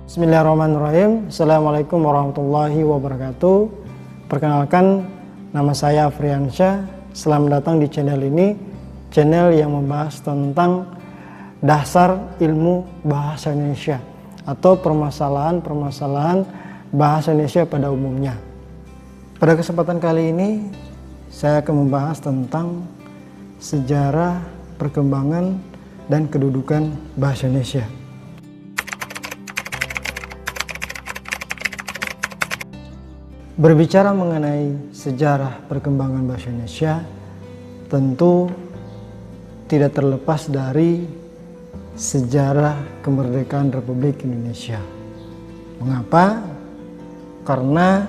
Bismillahirrahmanirrahim. Assalamualaikum warahmatullahi wabarakatuh. Perkenalkan, nama saya Afriansyah. Selamat datang di channel ini, channel yang membahas tentang dasar ilmu bahasa Indonesia atau permasalahan-permasalahan bahasa Indonesia pada umumnya. Pada kesempatan kali ini, saya akan membahas tentang sejarah, perkembangan, dan kedudukan bahasa Indonesia. Berbicara mengenai sejarah perkembangan bahasa Indonesia, tentu tidak terlepas dari sejarah kemerdekaan Republik Indonesia. Mengapa? Karena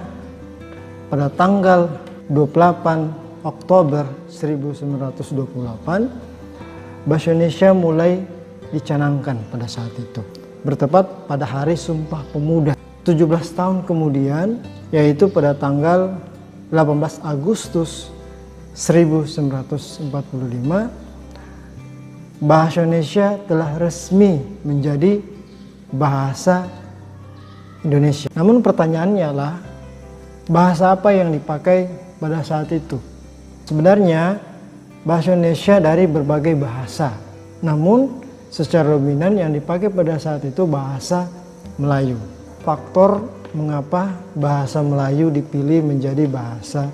pada tanggal 28 Oktober 1928, bahasa Indonesia mulai dicanangkan pada saat itu. Bertepat pada Hari Sumpah Pemuda. 17 tahun kemudian, yaitu pada tanggal 18 Agustus 1945, bahasa Indonesia telah resmi menjadi bahasa Indonesia. Namun pertanyaannya adalah, bahasa apa yang dipakai pada saat itu? Sebenarnya bahasa Indonesia dari berbagai bahasa, namun secara dominan yang dipakai pada saat itu bahasa Melayu. Faktor mengapa bahasa Melayu dipilih menjadi bahasa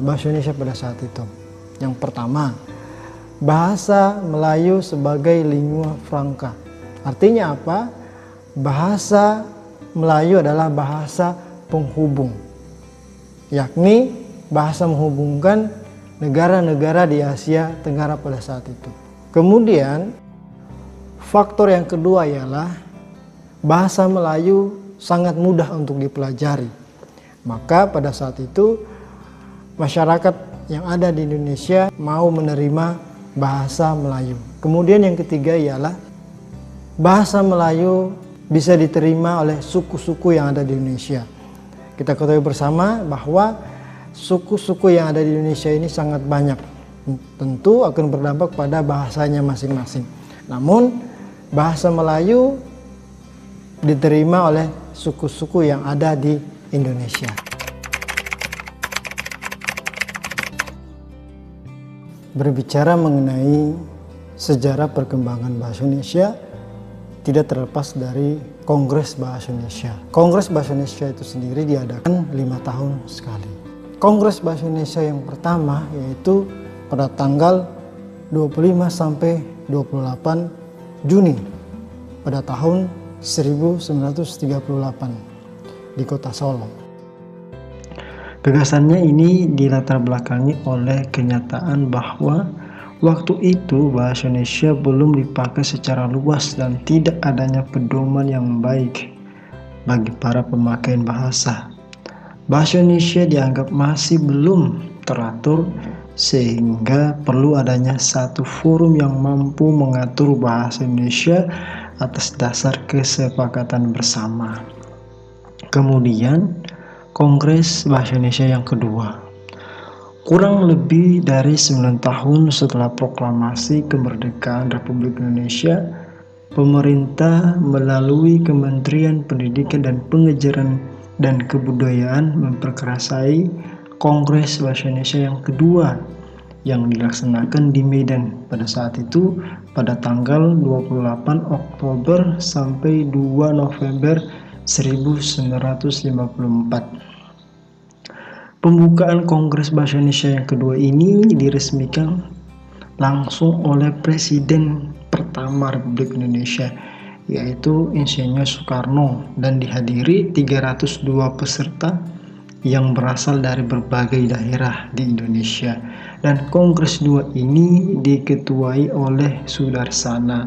Indonesia pada saat itu. Yang pertama, bahasa Melayu sebagai lingua franca. Artinya apa? Bahasa Melayu adalah bahasa penghubung, yakni bahasa menghubungkan negara-negara di Asia Tenggara pada saat itu. Kemudian, faktor yang kedua ialah bahasa Melayu sangat mudah untuk dipelajari. Maka pada saat itu masyarakat yang ada di Indonesia mau menerima bahasa Melayu. Kemudian yang ketiga ialah bahasa Melayu bisa diterima oleh suku-suku yang ada di Indonesia. Kita ketahui bersama bahwa suku-suku yang ada di Indonesia ini sangat banyak. Tentu akan berdampak pada bahasanya masing-masing. Namun bahasa Melayu diterima oleh suku-suku yang ada di Indonesia. Berbicara mengenai sejarah perkembangan bahasa Indonesia, tidak terlepas dari Kongres Bahasa Indonesia. Kongres Bahasa Indonesia itu sendiri diadakan 5 tahun sekali. Kongres Bahasa Indonesia yang pertama yaitu pada tanggal 25 sampai 28 Juni pada tahun 1938 di kota Solo. Gagasannya ini dilatar belakangi oleh kenyataan bahwa waktu itu bahasa Indonesia belum dipakai secara luas dan tidak adanya pedoman yang baik bagi para pemakai bahasa. Bahasa Indonesia dianggap masih belum teratur sehingga perlu adanya satu forum yang mampu mengatur bahasa Indonesia atas dasar kesepakatan bersama. Kemudian, Kongres Bahasa Indonesia yang kedua. Kurang lebih dari 9 tahun setelah proklamasi kemerdekaan Republik Indonesia, pemerintah melalui Kementerian Pendidikan dan Pengajaran dan Kebudayaan memperkerasai Kongres Bahasa Indonesia yang kedua yang dilaksanakan di Medan pada saat itu pada tanggal 28 Oktober sampai 2 November 1954. Pembukaan Kongres Bahasa Indonesia yang kedua ini diresmikan langsung oleh Presiden pertama Republik Indonesia, yaitu Insinyur Soekarno, dan dihadiri 302 peserta yang berasal dari berbagai daerah di Indonesia. Dan Kongres 2 ini diketuai oleh Sudarsana.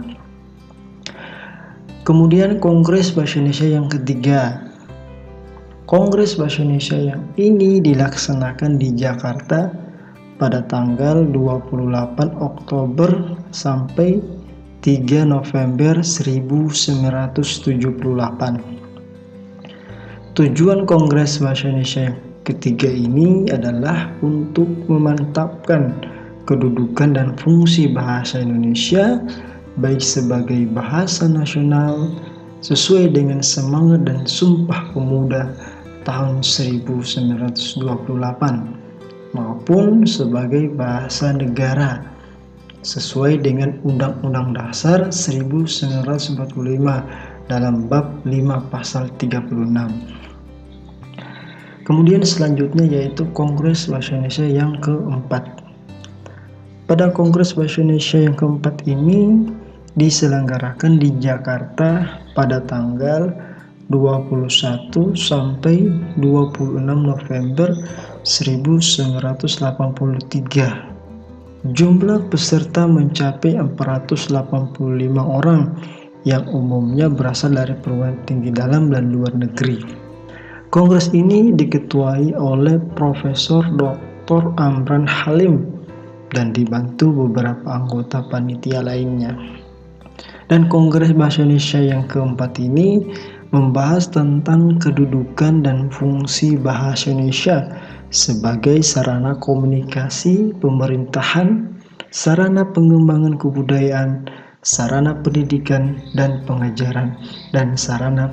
Kemudian Kongres Bahasa Indonesia yang ketiga. Kongres Bahasa Indonesia yang ini dilaksanakan di Jakarta pada tanggal 28 Oktober sampai 3 November 1978. Tujuan Kongres Bahasa Indonesia yang ketiga ini adalah untuk memantapkan kedudukan dan fungsi bahasa Indonesia baik sebagai bahasa nasional, sesuai dengan semangat dan Sumpah Pemuda tahun 1928 maupun sebagai bahasa negara sesuai dengan Undang-Undang Dasar 1945 dalam bab 5 pasal 36. Kemudian selanjutnya yaitu Kongres Bahasa Indonesia yang keempat. Pada Kongres Bahasa Indonesia yang keempat ini diselenggarakan di Jakarta pada tanggal 21 sampai 26 November 1983. Jumlah peserta mencapai 485 orang yang umumnya berasal dari perguruan tinggi dalam dan luar negeri. Kongres ini diketuai oleh Profesor Dr. Amran Halim dan dibantu beberapa anggota panitia lainnya. Dan Kongres Bahasa Indonesia yang keempat ini membahas tentang kedudukan dan fungsi bahasa Indonesia sebagai sarana komunikasi pemerintahan, sarana pengembangan kebudayaan, sarana pendidikan dan pengajaran, dan sarana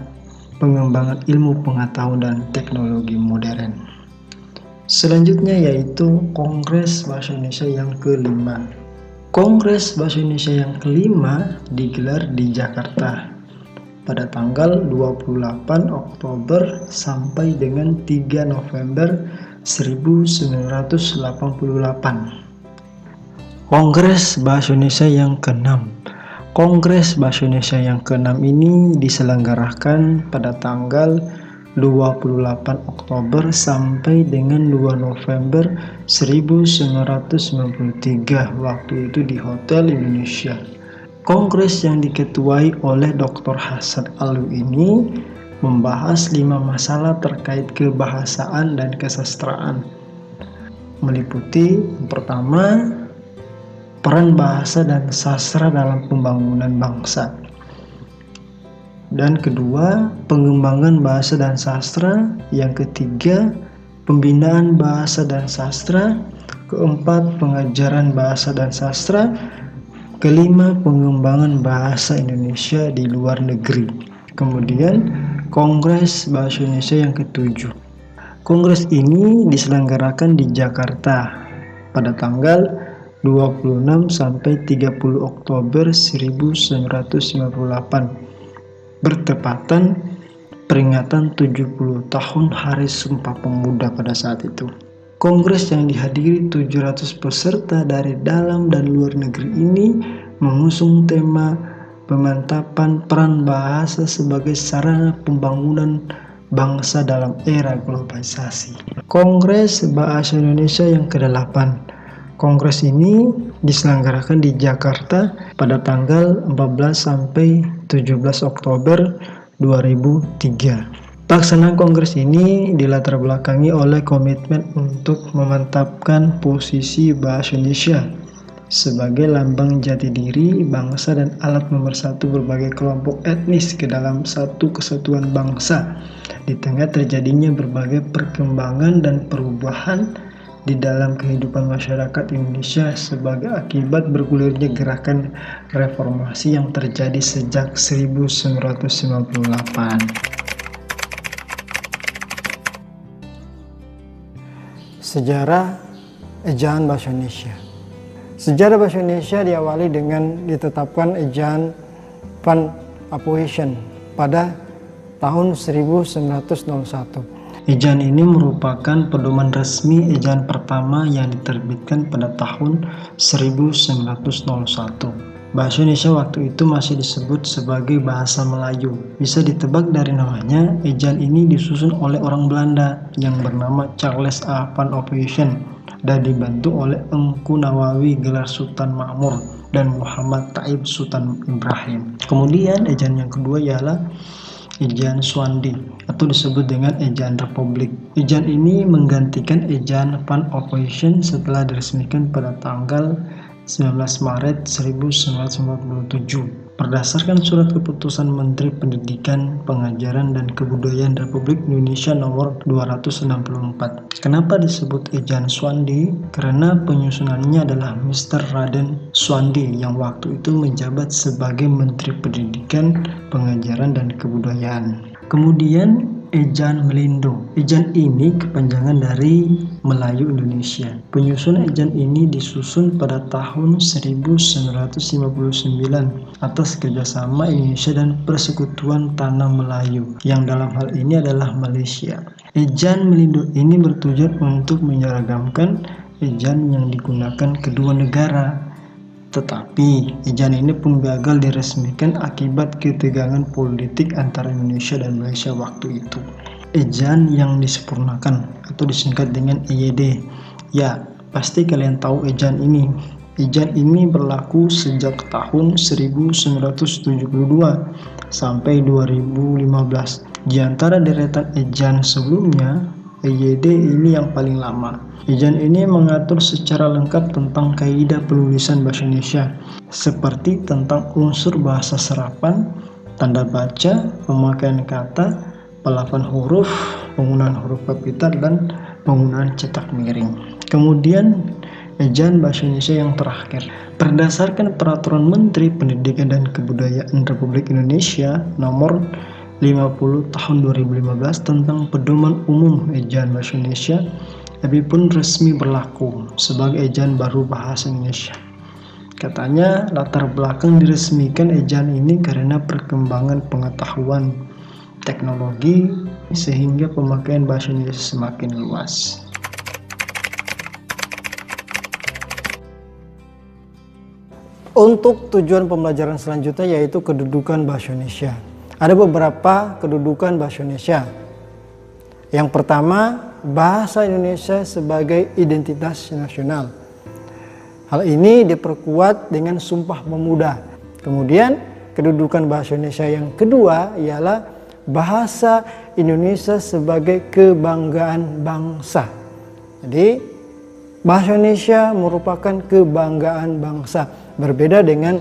pengembangan ilmu pengetahuan dan teknologi modern. Selanjutnya yaitu Kongres Bahasa Indonesia yang kelima. Kongres Bahasa Indonesia yang kelima digelar di Jakarta pada tanggal 28 Oktober sampai dengan 3 November 1988. Kongres Bahasa Indonesia yang keenam. Kongres Bahasa Indonesia yang keenam ini diselenggarakan pada tanggal 28 Oktober sampai dengan 2 November 1993, waktu itu di Hotel Indonesia. Kongres yang diketuai oleh Dr. Hasan Alwi ini membahas 5 masalah terkait kebahasaan dan kesastraan, meliputi yang pertama, peran bahasa dan sastra dalam pembangunan bangsa, dan kedua, pengembangan bahasa dan sastra, yang ketiga, pembinaan bahasa dan sastra, keempat, pengajaran bahasa dan sastra, kelima, pengembangan bahasa Indonesia di luar negeri. Kemudian Kongres Bahasa Indonesia yang ketujuh. Kongres ini diselenggarakan di Jakarta pada tanggal 26 sampai 30 Oktober 1998, bertepatan peringatan 70 tahun Hari Sumpah Pemuda pada saat itu. Kongres yang dihadiri 700 peserta dari dalam dan luar negeri ini mengusung tema pemantapan peran bahasa sebagai sarana pembangunan bangsa dalam era globalisasi. Kongres Bahasa Indonesia yang ke-8. Kongres ini diselenggarakan di Jakarta pada tanggal 14 sampai 17 Oktober 2003. Pelaksanaan kongres ini dilatar belakangi oleh komitmen untuk memantapkan posisi bahasa Indonesia sebagai lambang jati diri bangsa dan alat pemersatu berbagai kelompok etnis ke dalam satu kesatuan bangsa di tengah terjadinya berbagai perkembangan dan perubahan di dalam kehidupan masyarakat Indonesia sebagai akibat bergulirnya gerakan reformasi yang terjadi sejak 1998. Sejarah ejaan bahasa Indonesia. Sejarah bahasa Indonesia diawali dengan ditetapkan ejaan Van Appoysen pada tahun 1901. Ejaan ini merupakan pedoman resmi ejaan pertama yang diterbitkan pada tahun 1901. Bahasa Indonesia waktu itu masih disebut sebagai bahasa Melayu. Bisa ditebak dari namanya, ejaan ini disusun oleh orang Belanda yang bernama Charles A. Van Appoysen dan dibantu oleh Engku Nawawi Gelar Sultan Makmur dan Muhammad Taib Sultan Ibrahim. Kemudian ejaan yang kedua ialah ejaan Swandi atau disebut dengan ejaan Republik. Ejaan ini menggantikan ejaan Van Appoysen setelah diresmikan pada tanggal 19 Maret 1997. Berdasarkan Surat Keputusan Menteri Pendidikan, Pengajaran, dan Kebudayaan Republik Indonesia nomor 264. Kenapa disebut Ejaan Suwandi? Karena penyusunannya adalah Mr. Raden Suwandi yang waktu itu menjabat sebagai Menteri Pendidikan, Pengajaran, dan Kebudayaan. Kemudian Ejaan Melindo. Ejaan ini kepanjangan dari Melayu Indonesia. Penyusunan ejaan ini disusun pada tahun 1959 atas kerjasama Indonesia dan Persekutuan Tanah Melayu, yang dalam hal ini adalah Malaysia. Ejaan Melindo ini bertujuan untuk menyeragamkan ejaan yang digunakan kedua negara. Tetapi ejaan ini pun gagal diresmikan akibat ketegangan politik antara Indonesia dan Malaysia waktu itu. Ejaan yang disempurnakan atau disingkat dengan EYD. Ya, pasti kalian tahu ejaan ini. Ejaan ini berlaku sejak tahun 1972 sampai 2015. Di antara deretan ejaan sebelumnya, EYD ini yang paling lama. Ejaan ini mengatur secara lengkap tentang kaidah penulisan bahasa Indonesia, seperti tentang unsur bahasa serapan, tanda baca, pemakaian kata, pelafalan huruf, penggunaan huruf kapital, dan penggunaan cetak miring. Kemudian ejaan bahasa Indonesia yang terakhir. Berdasarkan Peraturan Menteri Pendidikan dan Kebudayaan Republik Indonesia nomor 50 tahun 2015 tentang pedoman umum ejaan bahasa Indonesia, lebih pun resmi berlaku sebagai ejaan baru bahasa Indonesia. Katanya latar belakang diresmikan ejaan ini karena perkembangan pengetahuan teknologi sehingga pemakaian bahasa Indonesia semakin luas. Untuk tujuan pembelajaran selanjutnya yaitu kedudukan bahasa Indonesia. Ada beberapa kedudukan bahasa Indonesia. Yang pertama, bahasa Indonesia sebagai identitas nasional. Hal ini diperkuat dengan Sumpah Pemuda. Kemudian, kedudukan bahasa Indonesia yang kedua ialah bahasa Indonesia sebagai kebanggaan bangsa. Jadi, bahasa Indonesia merupakan kebanggaan bangsa. Berbeda dengan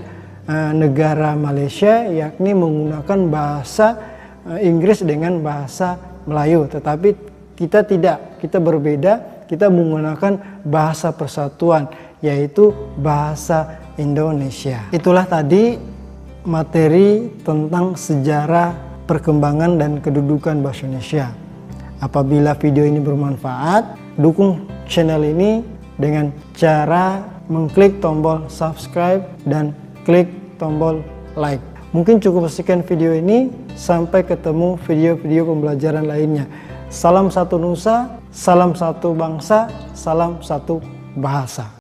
negara Malaysia, yakni menggunakan bahasa Inggris dengan bahasa Melayu. Tetapi kita tidak, kita berbeda, kita menggunakan bahasa persatuan, yaitu bahasa Indonesia. Itulah tadi materi tentang sejarah perkembangan dan kedudukan bahasa Indonesia. Apabila video ini bermanfaat, dukung channel ini dengan cara mengklik tombol subscribe dan klik tombol like. Mungkin cukup sekian video ini, sampai ketemu video-video pembelajaran lainnya. Salam satu nusa, salam satu bangsa, salam satu bahasa.